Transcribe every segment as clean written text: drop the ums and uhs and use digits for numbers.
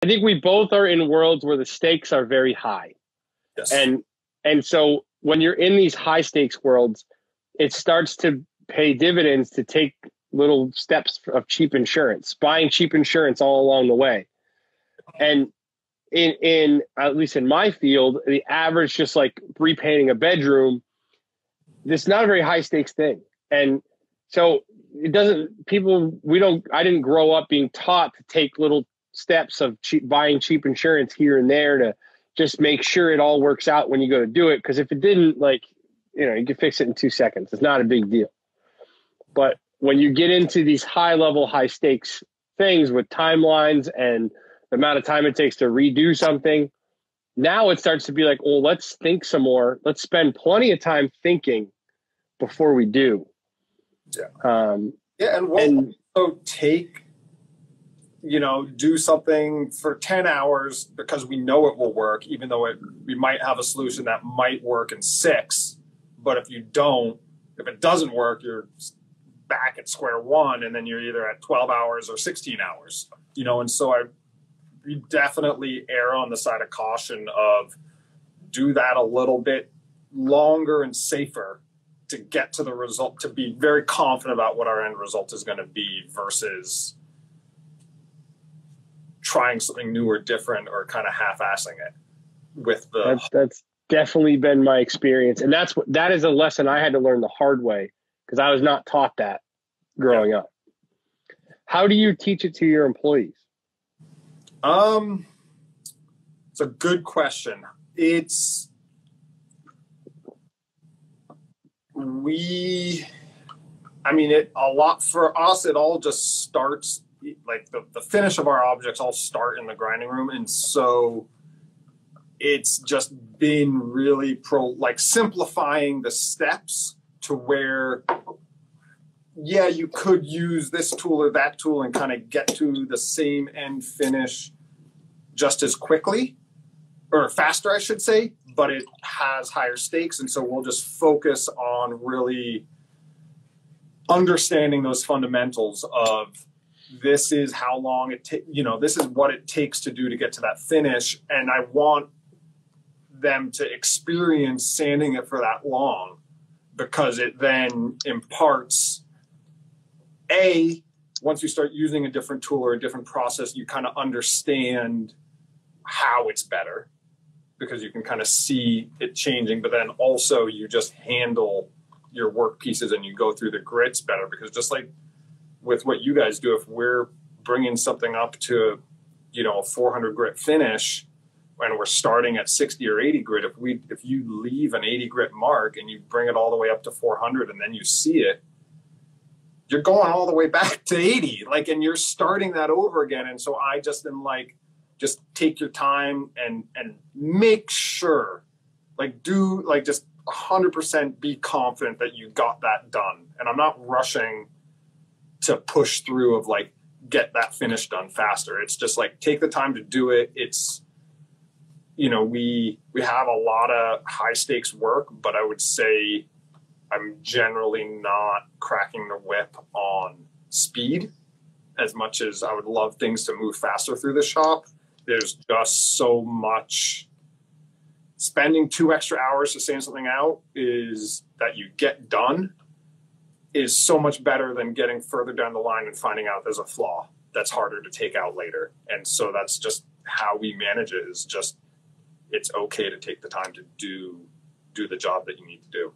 I think we both are in worlds where the stakes are very high. Yes. And so when you're in these high stakes worlds, it starts to pay dividends to take little steps of cheap insurance, buying cheap insurance all along the way. And in at least in my field, the average, just like repainting a bedroom, this is not a very high stakes thing. And so it doesn't, I didn't grow up being taught to take little steps of buying cheap insurance here and there to just make sure it all works out when you go to do it. Because if it didn't, you could fix it in 2 seconds. It's not a big deal. But when you get into these high level, high stakes things with timelines and the amount of time it takes to redo something, now it starts to be like, well, let's think some more. Let's spend plenty of time thinking before we do. Yeah. And we'll do something for 10 hours because we know it will work, even though we might have a solution that might work in 6. But if it doesn't work, you're back at square one, and then you're either at 12 hours or 16 hours, and so we definitely err on the side of caution of do that a little bit longer and safer to get to the result, to be very confident about what our end result is going to be versus trying something new or different or kind of half-assing it with that's definitely been my experience. And that is a lesson I had to learn the hard way because I was not taught that growing up. How do you teach it to your employees? It's a good question. A lot for us, it all just starts like the finish of our objects all start in the grinding room. And so it's just been really simplifying the steps to where, you could use this tool or that tool and kind of get to the same end finish just as quickly or faster, I should say, but it has higher stakes. And so we'll just focus on really understanding those fundamentals of this is how long it takes, this is what it takes to do to get to that finish. And I want them to experience sanding it for that long because it then imparts once you start using a different tool or a different process, you kind of understand how it's better because you can kind of see it changing, but then also you just handle your work pieces and you go through the grits better because just like with what you guys do, if we're bringing something up to, a 400 grit finish and we're starting at 60 or 80 grit, if you leave an 80 grit mark and you bring it all the way up to 400 and then you see it, you're going all the way back to 80, and you're starting that over again. And so I just am just take your time and make sure, just 100% be confident that you got that done. And I'm not rushing to push through of get that finish done faster. It's just take the time to do it. It's, we have a lot of high stakes work, but I would say I'm generally not cracking the whip on speed as much as I would love things to move faster through the shop. There's just so much. Spending 2 extra hours to sand something out is that you get done is so much better than getting further down the line and finding out there's a flaw that's harder to take out later. And so that's just how we manage it, is just it's okay to take the time to do the job that you need to do.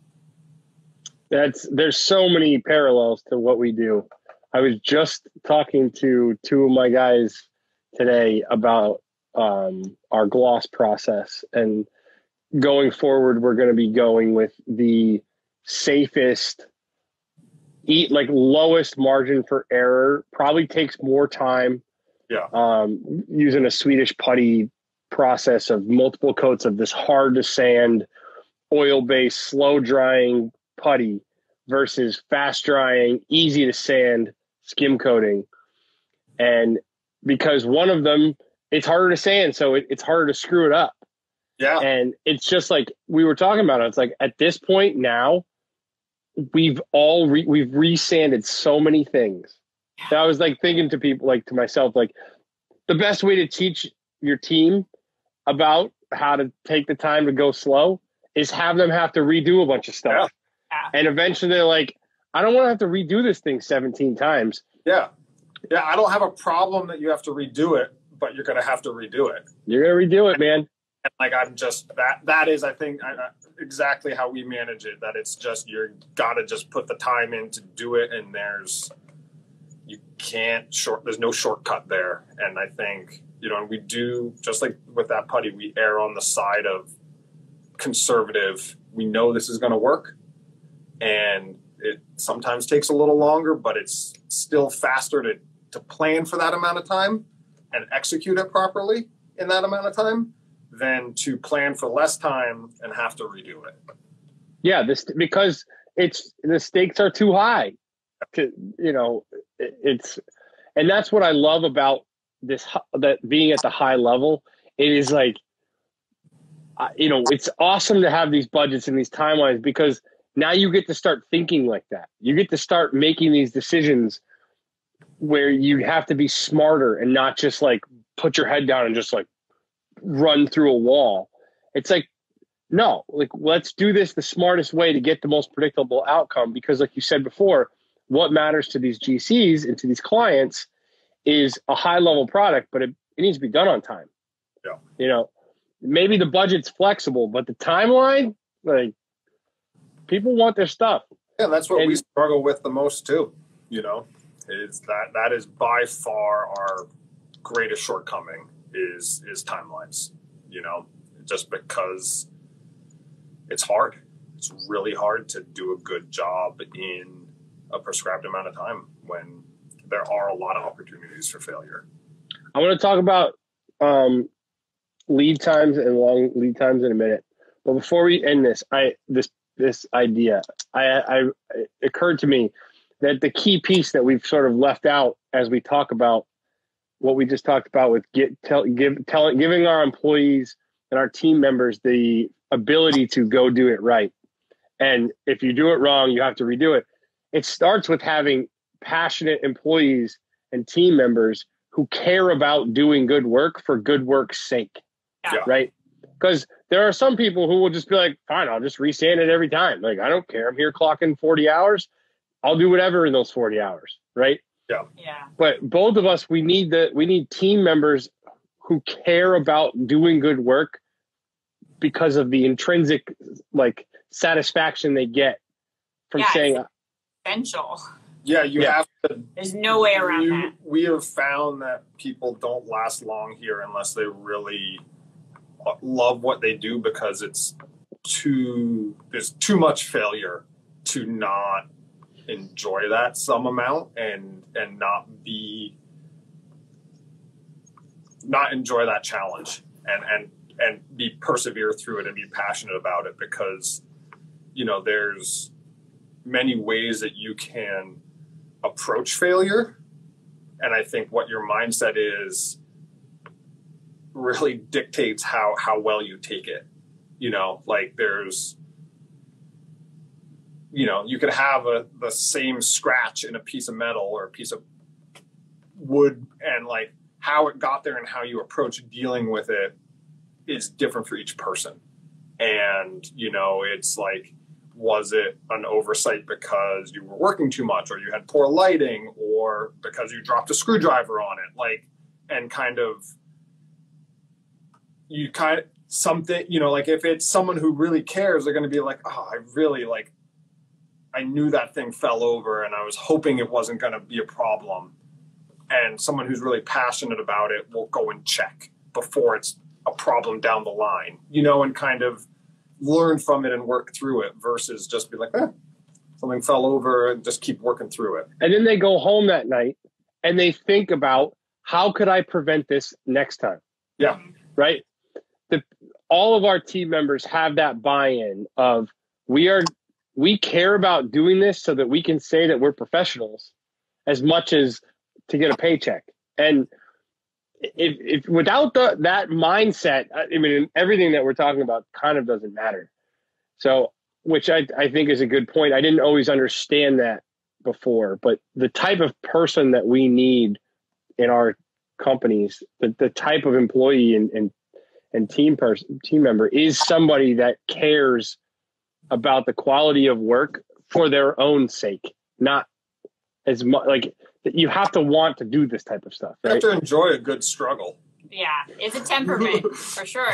There's so many parallels to what we do. I was just talking to 2 of my guys today about our gloss process, and going forward, we're going to be going with the safest, lowest margin for error, probably takes more time. Yeah. Using a Swedish putty process of multiple coats of this hard to sand, oil-based, slow drying putty versus fast drying, easy to sand skim coating. And because one of them, it's harder to sand, so it's harder to screw it up. Yeah. And it's just like we were talking about, it's at this point now, we've resanded so many things. And I was thinking to people, to myself, the best way to teach your team about how to take the time to go slow is have them have to redo a bunch of stuff. Yeah. And eventually they're like, I don't want to have to redo this thing 17 times. Yeah. Yeah. I don't have a problem that you have to redo it, but you're going to have to redo it. You're going to redo it, man. And like, I'm just, that is, I think, exactly how we manage it, that it's just, you're got to just put the time in to do it. And there's no shortcut there. And I think, you know, and we do, just like with that putty, we err on the side of conservative. We know this is going to work, and it sometimes takes a little longer, but it's still faster to plan for that amount of time and execute it properly in that amount of time than to plan for less time and have to redo it. Yeah, because the stakes are too high. And that's what I love about that being at the high level. It is like, it's awesome to have these budgets and these timelines, because now you get to start thinking like that. You get to start making these decisions where you have to be smarter and not just like put your head down and just like run through a wall. It's like, no, like, let's do this the smartest way to get the most predictable outcome. Because like you said before, what matters to these GCs and to these clients is a high level product, but it needs to be done on time. Yeah. Maybe the budget's flexible, but the timeline, like, people want their stuff. Yeah, that's what we struggle with the most too. Is that is by far our greatest shortcoming is timelines. Just because it's hard. It's really hard to do a good job in a prescribed amount of time when there are a lot of opportunities for failure. I want to talk about lead times and long lead times in a minute. But before we end this idea, it occurred to me that the key piece that we've sort of left out as we talk about what we just talked about with giving our employees and our team members the ability to go do it right. And if you do it wrong, you have to redo it. It starts with having passionate employees and team members who care about doing good work for good work's sake. Yeah. Right? Because there are some people who will just be like, fine, I'll just resand it every time. Like, I don't care. I'm here clocking 40 hours. I'll do whatever in those 40 hours. Right? Yeah. Yeah. But both of us, we need team members who care about doing good work because of the intrinsic like satisfaction they get from saying essential. Yeah, you have to. There's no way around that. We have found that people don't last long here unless they really love what they do, because there's too much failure to not enjoy that some amount and not enjoy that challenge and be persevere through it and be passionate about it, because there's many ways that you can approach failure, and I think what your mindset is really dictates how well you take it. Like there's you could have the same scratch in a piece of metal or a piece of wood, and like how it got there and how you approach dealing with it is different for each person. And it's like, was it an oversight because you were working too much, or you had poor lighting, or because you dropped a screwdriver on it? Like, and something, like if it's someone who really cares, they're going to be like, oh, I knew that thing fell over and I was hoping it wasn't going to be a problem. And someone who's really passionate about it will go and check before it's a problem down the line, and kind of learn from it and work through it, versus just be like, something fell over and just keep working through it. And then they go home that night and they think about, how could I prevent this next time? Yeah. Right. All of our team members have that buy-in of we care about doing this so that we can say that we're professionals as much as to get a paycheck. And if without that mindset, I mean, everything that we're talking about kind of doesn't matter. So, which I think is a good point. I didn't always understand that before, but the type of person that we need in our companies, the type of employee and team member is somebody that cares about the quality of work for their own sake, not as much like you have to want to do this type of stuff. Right? You have to enjoy a good struggle. Yeah, it's a temperament for sure.